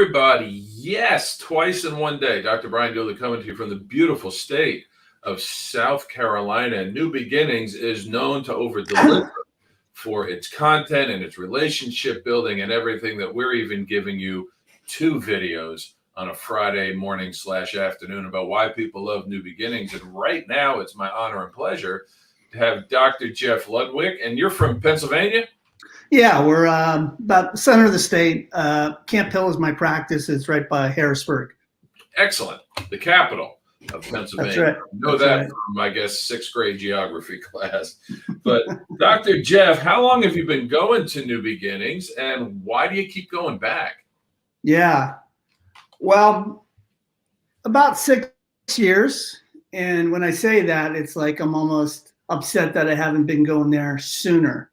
everybody. Yes, twice in one day. Dr. Brian Dooley coming to you from the beautiful state of South Carolina. New Beginnings is known to over-deliver for its content and its relationship building and everything that we're even giving you 2 videos on a Friday morning/afternoon about why people love New Beginnings. And right now, it's my honor and pleasure to have Dr. Jeff Ludwick. And you're from Pennsylvania? Yeah, we're about the center of the state. Camp Hill is my practice. It's right by Harrisburg. Excellent. The capital of Pennsylvania. That's right. I know that from, I guess, 6th grade geography class. But Dr. Jeff, how long have you been going to New Beginnings, and why do you keep going back? Yeah. Well, about 6 years. And when I say that, it's like I'm almost upset that I haven't been going there sooner.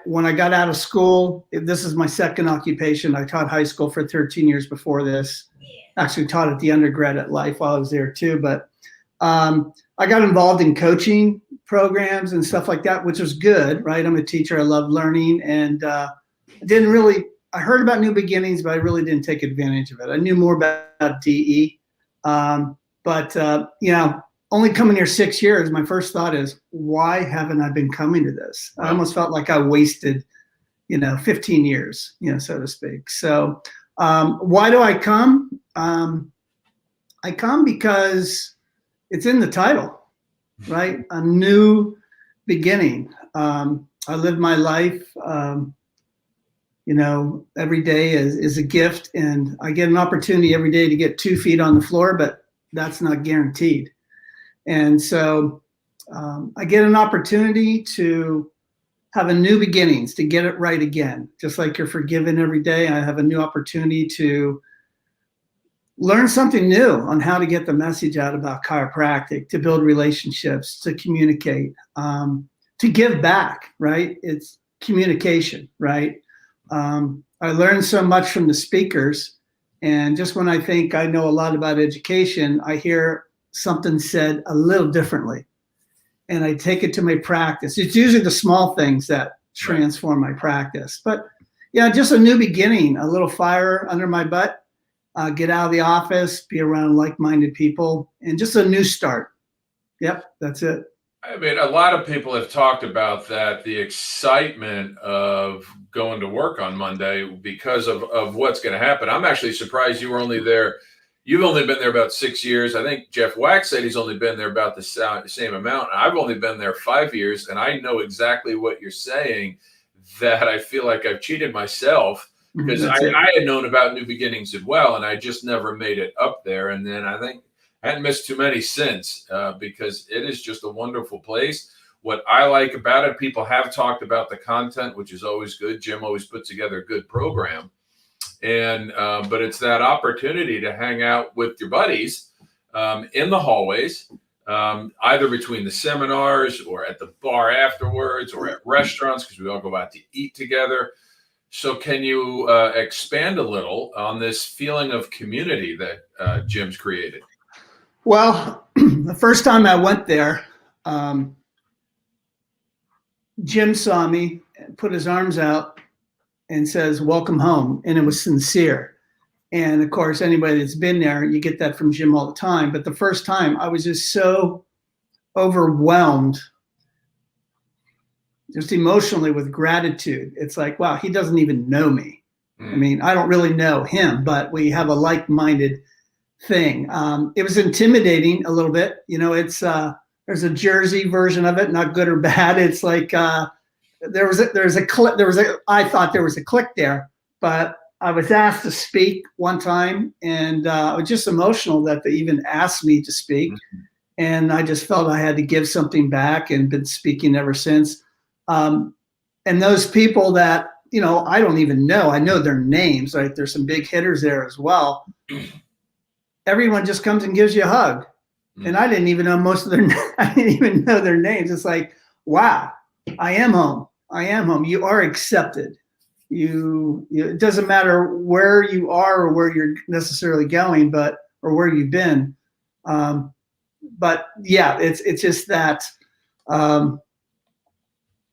When I got out of school, this is my second occupation. I taught high school for 13 years before this. Actually taught at the undergrad at Life while I was there too. But I got involved in coaching programs and stuff like that, which was good, right? I'm a teacher. I love learning. And I heard about New Beginnings, but I really didn't take advantage of it. I knew more about DE. Only coming here 6 years, my first thought is, why haven't I been coming to this? I almost felt like I wasted, 15 years, so to speak. So why do I come? I come because it's in the title, right? A new beginning. I live my life, every day is a gift, and I get an opportunity every day to get 2 feet on the floor, but that's not guaranteed. And so I get an opportunity to have a new beginnings, to get it right again. Just like you're forgiven every day, I have a new opportunity to learn something new on how to get the message out about chiropractic, to build relationships, to communicate, to give back, right? It's communication, right? I learned so much from the speakers. And just when I think I know a lot about education, I hear something said a little differently, and I take it to my practice. It's usually the small things that transform my practice. But yeah, just a new beginning, a little fire under my butt, get out of the office, be around like-minded people, and just a new start. Yep, that's it. I mean, a lot of people have talked about that, the excitement of going to work on Monday because of what's going to happen. I'm actually surprised you were only there. You've only been there about 6 years. I think Jeff Wax said he's only been there about the same amount. I've only been there 5 years, and I know exactly what you're saying, that I feel like I've cheated myself because I had known about New Beginnings as well, and I just never made it up there. And then I think I hadn't missed too many since because it is just a wonderful place. What I like about it, people have talked about the content, which is always good. Jim always puts together a good program. And but it's that opportunity to hang out with your buddies in the hallways, either between the seminars or at the bar afterwards or at restaurants, because we all go out to eat together. So can you expand a little on this feeling of community that Jim's created? Well, the first time I went there, Jim saw me, put his arms out, and says, "Welcome home." And it was sincere. And of course, anybody that's been there, you get that from Jim all the time. But the first time I was just so overwhelmed, just emotionally, with gratitude. It's like, wow, he doesn't even know me. I mean, I don't really know him, but we have a like-minded thing. It was intimidating a little bit. It's there's a Jersey version of it, not good or bad. It's like, I thought there was a click there, but I was asked to speak one time, and I was just emotional that they even asked me to speak. And I just felt I had to give something back, and been speaking ever since. And those people that, I don't even know, I know their names, right? There's some big hitters there as well. Everyone just comes and gives you a hug. And I didn't even know I didn't even know their names. It's like, wow. I am home. I am home. You are accepted. It doesn't matter where you are or where you're necessarily going, or where you've been. But yeah, it's just that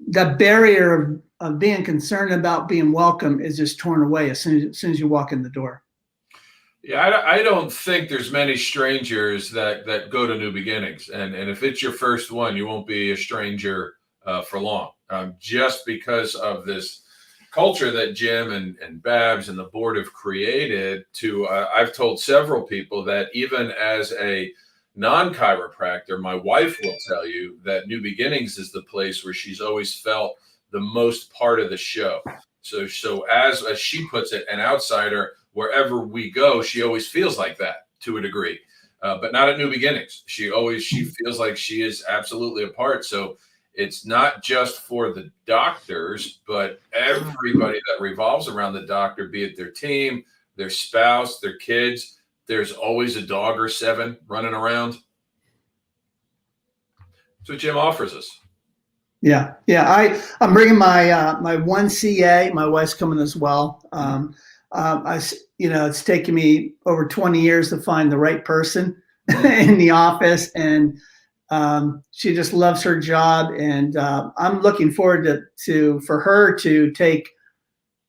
that barrier of of being concerned about being welcome is just torn away as soon as you walk in the door. Yeah, I don't think there's many strangers that go to New Beginnings, and if it's your first one, you won't be a stranger for long, just because of this culture that Jim and Babs and the board have created. I've told several people that even as a non-chiropractor, my wife will tell you that New Beginnings is the place where she's always felt the most part of the show. So as she puts it, an outsider, wherever we go, she always feels like that to a degree, but not at New Beginnings. She feels like she is absolutely a part. So it's not just for the doctors, but everybody that revolves around the doctor, be it their team, their spouse, their kids. There's always a dog or 7 running around. That's what Jim offers us. Yeah. I'm bringing my my 1 CA. My wife's coming as well. It's taken me over 20 years to find the right person in the office, and she just loves her job, and I'm looking forward for her to take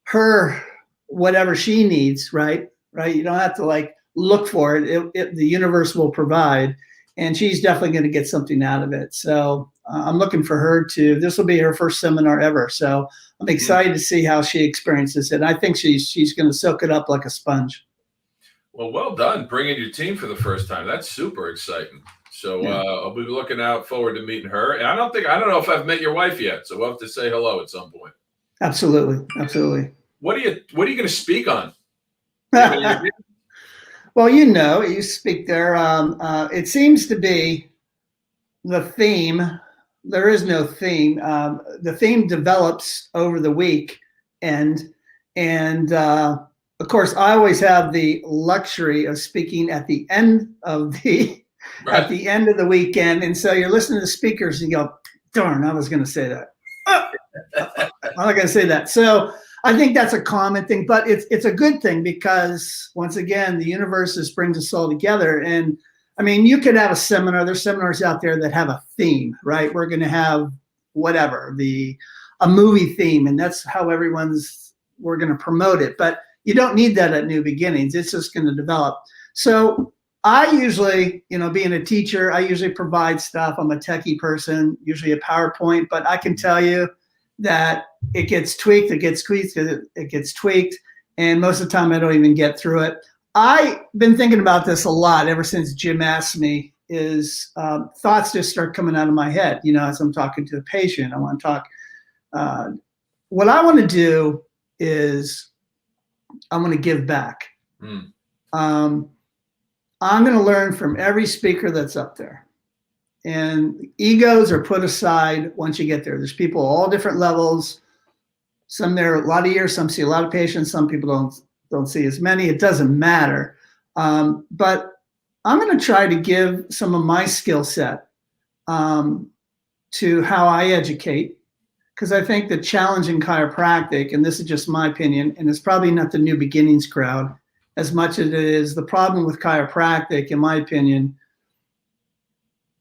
her whatever she needs. Right. You don't have to look for it. The universe will provide, and she's definitely going to get something out of it. So I'm looking for her this will be her first seminar ever. So I'm excited to see how she experiences it. I think she's going to soak it up like a sponge. Well done bringing your team for the first time. That's super exciting. So Yeah. I'll be looking out forward to meeting her. And I don't know if I've met your wife yet, so we'll have to say hello at some point. Absolutely. What are you going to speak on? Well, you speak there. It seems to be the theme. There is no theme. The theme develops over the week, and of course, I always have the luxury of speaking at the end of the at the end of the weekend, and so you're listening to the speakers and you go, "Darn, I was going to say that. I'm not going to say that." So I think that's a common thing, but it's a good thing because once again, the universe just brings us all together. And I mean, you could have a seminar. There's seminars out there that have a theme, right? We're going to have whatever a movie theme, and that's how we're going to promote it. But you don't need that at New Beginnings. It's just going to develop. So I usually, being a teacher, I usually provide stuff. I'm a techie person, usually a PowerPoint, but I can tell you that it gets tweaked, it gets tweaked, and most of the time I don't even get through it. I've been thinking about this a lot ever since Jim asked me. Thoughts just start coming out of my head, as I'm talking to the patient. I want to talk. What I want to do is I want to give back. I'm going to learn from every speaker that's up there. And egos are put aside once you get there. There's people all different levels. Some there a lot of years, some see a lot of patients, some people don't see as many. It doesn't matter. But I'm going to try to give some of my skill set to how I educate, because I think the challenge in chiropractic, and this is just my opinion, and it's probably not the New Beginnings crowd as much as it is the problem with chiropractic, in my opinion.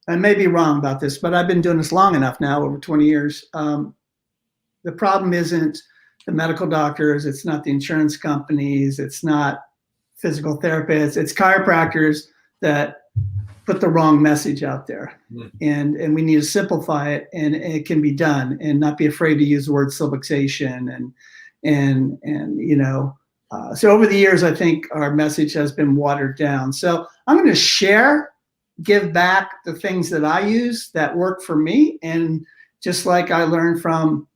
I may be wrong about this, but I've been doing this long enough now, over 20 years. The problem isn't the medical doctors, it's not the insurance companies, it's not physical therapists, it's chiropractors that put the wrong message out there. And we need to simplify it, and it can be done, and not be afraid to use the word subluxation so over the years, I think our message has been watered down. So I'm going to give back the things that I use that work for me. And just like I learned from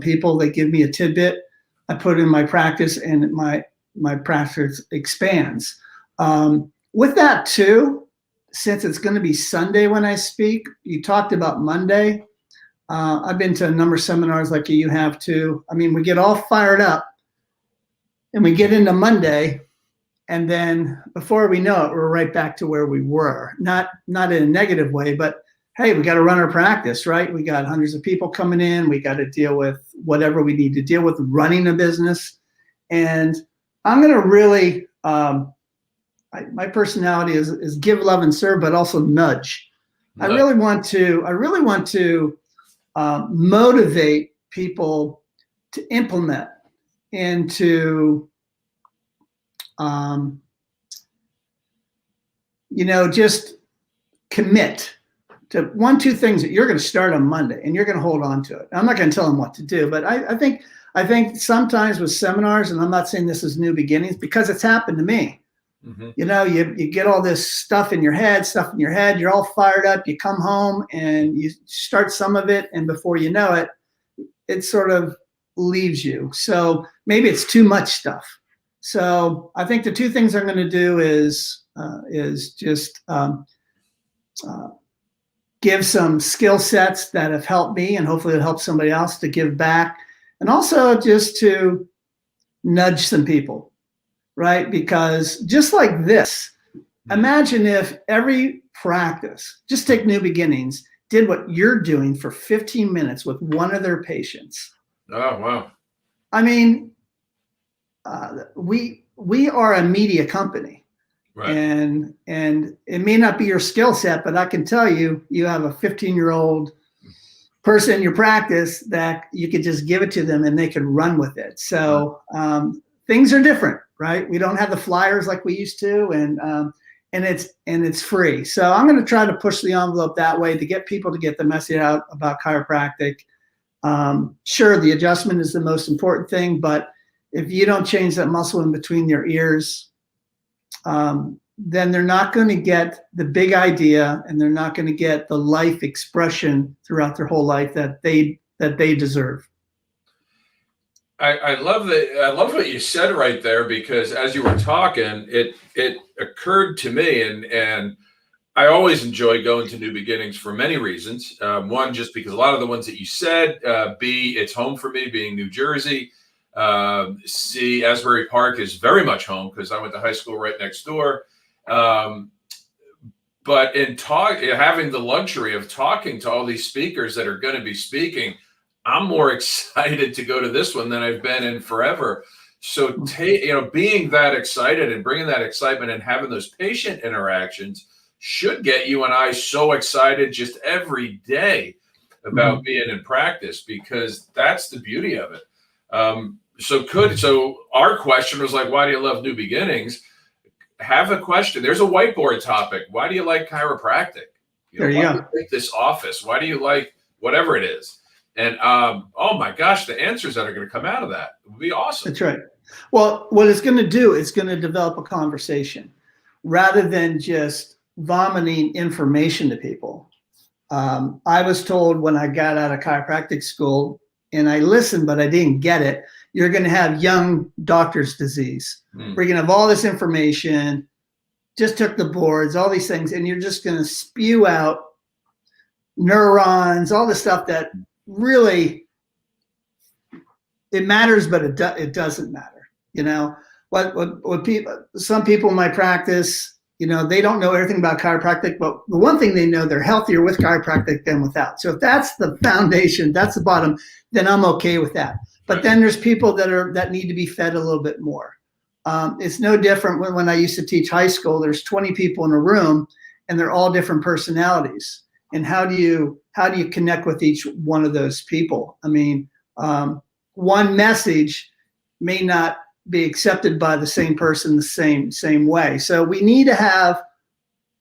people that give me a tidbit, I put it in my practice, and my practice expands. With that too, since it's going to be Sunday when I speak, you talked about Monday. I've been to a number of seminars like you have too. I mean, we get all fired up and we get into Monday, and then before we know it, we're right back to where we were. Not in a negative way, but hey, we got to run our practice, right? We got hundreds of people coming in. We got to deal with whatever we need to deal with running a business. And I'm going to really, my personality is give, love, and serve, but also nudge. I really want to motivate people to implement and to, just commit to 1, 2 things that you're going to start on Monday and you're going to hold on to it. I'm not going to tell them what to do, but I think sometimes with seminars, and I'm not saying this is new beginnings because it's happened to me. Mm-hmm. You get all this stuff in your head, you're all fired up, you come home and you start some of it, and before you know it, it sort of leaves you. So maybe it's too much stuff. So I think the 2 things I'm going to do is just give some skill sets that have helped me, and hopefully it'll help somebody else to give back, and also just to nudge some people, right? Because just like this, imagine if every practice, just take New Beginnings, did what you're doing for 15 minutes with one of their patients. Oh, wow. I mean, we are a media company. Right. And it may not be your skill set, but I can tell you, you have a 15-year-old person in your practice that you could just give it to them and they can run with it. So things are different, right? We don't have the flyers like we used to, and it's free. So I'm going to try to push the envelope that way to get people to get the message out about chiropractic. Sure, the adjustment is the most important thing, but if you don't change that muscle in between your ears, then they're not going to get the big idea, and they're not going to get the life expression throughout their whole life that they deserve. I love that. I love what you said right there, because as you were talking, it occurred to me, and I always enjoy going to New Beginnings for many reasons. One, just because a lot of the ones that you said. B, it's home for me, being New Jersey. C, Asbury Park is very much home because I went to high school right next door. But having the luxury of talking to all these speakers that are going to be speaking, I'm more excited to go to this one than I've been in forever. So, being that excited and bringing that excitement and having those patient interactions should get you and I so excited just every day about being in practice, because that's the beauty of it. So our question was like, why do you love New Beginnings? Have a question. There's a whiteboard topic. Why do you like chiropractic? There you go. Why do you like this office? Why do you like whatever it is? And oh my gosh, the answers that are going to come out of that would be awesome. That's right. Well, what it's going to do is going to develop a conversation rather than just vomiting information to people. I was told when I got out of chiropractic school, and I listened, but I didn't get it, you're going to have young doctor's disease. We're going to have all this information, just took the boards, all these things, and you're just going to spew out neurons, all the stuff that really, it matters, but it doesn't matter. What people, some people in my practice, they don't know everything about chiropractic, but the one thing they know, they're healthier with chiropractic than without. So if that's the foundation, that's the bottom, then I'm okay with that. But then there's people that need to be fed a little bit more. It's no different when I used to teach high school. There's 20 people in a room, and they're all different personalities. And how do you connect with each one of those people? I mean, one message may not be accepted by the same person the same way. So we need to have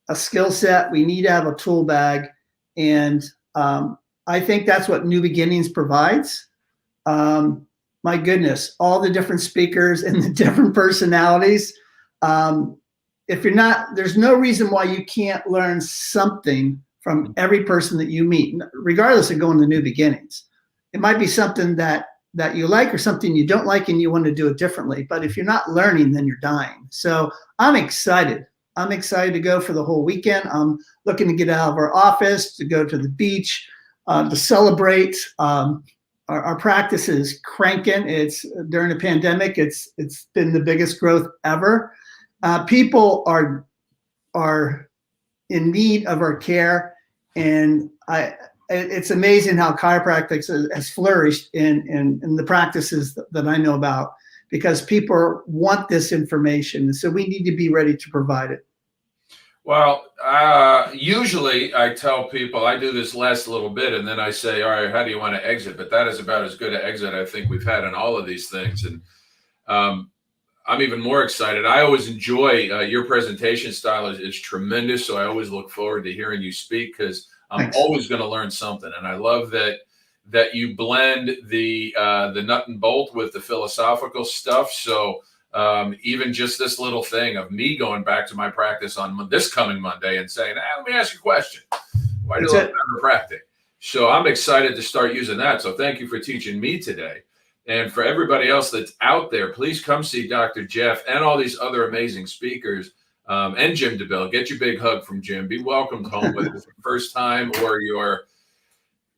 a skill set. We need to have a tool bag, and I think that's what New Beginnings provides. My goodness, all the different speakers and the different personalities. If you're not, there's no reason why you can't learn something from every person that you meet, regardless of going to New Beginnings. It might be something that you like or something you don't like and you want to do it differently. But if you're not learning, then you're dying. So I'm excited. I'm excited to go for the whole weekend. I'm looking to get out of our office, to go to the beach, to celebrate. Our practice is cranking. It's during the pandemic. It's been the biggest growth ever. People are in need of our care, and it's amazing how chiropractic has flourished in the practices that I know about, because people want this information. So we need to be ready to provide it. Well, usually I tell people I do this last little bit and then I say, all right, how do you want to exit? But that is about as good an exit I think we've had in all of these things. And um, I'm even more excited. I always enjoy your presentation style is tremendous. So I always look forward to hearing you speak because I'm Thanks. always going to learn something. And I love that you blend the nut and bolt with the philosophical stuff. So even just this little thing of me going back to my practice on this coming Monday and saying, let me ask you a question. Why do you love chiropractic? So I'm excited to start using that. So thank you for teaching me today. And for everybody else that's out there, please come see Dr. Jeff and all these other amazing speakers and Jim DeBell. Get your big hug from Jim. Be welcomed home, whether it's your first time or your,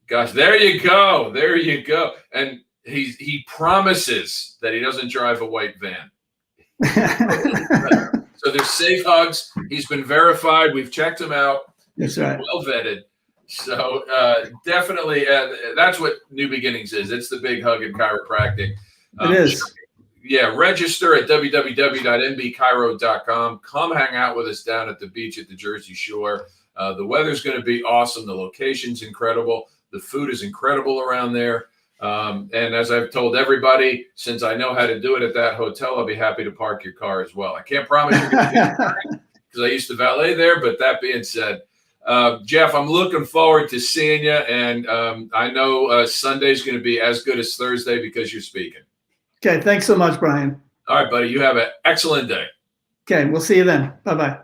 gosh, there you go. There you go. And he promises that he doesn't drive a white van. So there's safe hugs. He's been verified. We've checked him out. That's right. Well vetted. So definitely, that's what New Beginnings is. It's the big hug in chiropractic. It is. Yeah, register at www.nbchiro.com. Come hang out with us down at the beach at the Jersey Shore. The weather's going to be awesome. The location's incredible. The food is incredible around there. And as I've told everybody, since I know how to do it at that hotel, I'll be happy to park your car as well. I can't promise you're going to get it because I used to valet there. But that being said, Jeff, I'm looking forward to seeing you. And I know Sunday's going to be as good as Thursday because you're speaking. Okay. Thanks so much, Brian. All right, buddy. You have an excellent day. Okay. We'll see you then. Bye-bye.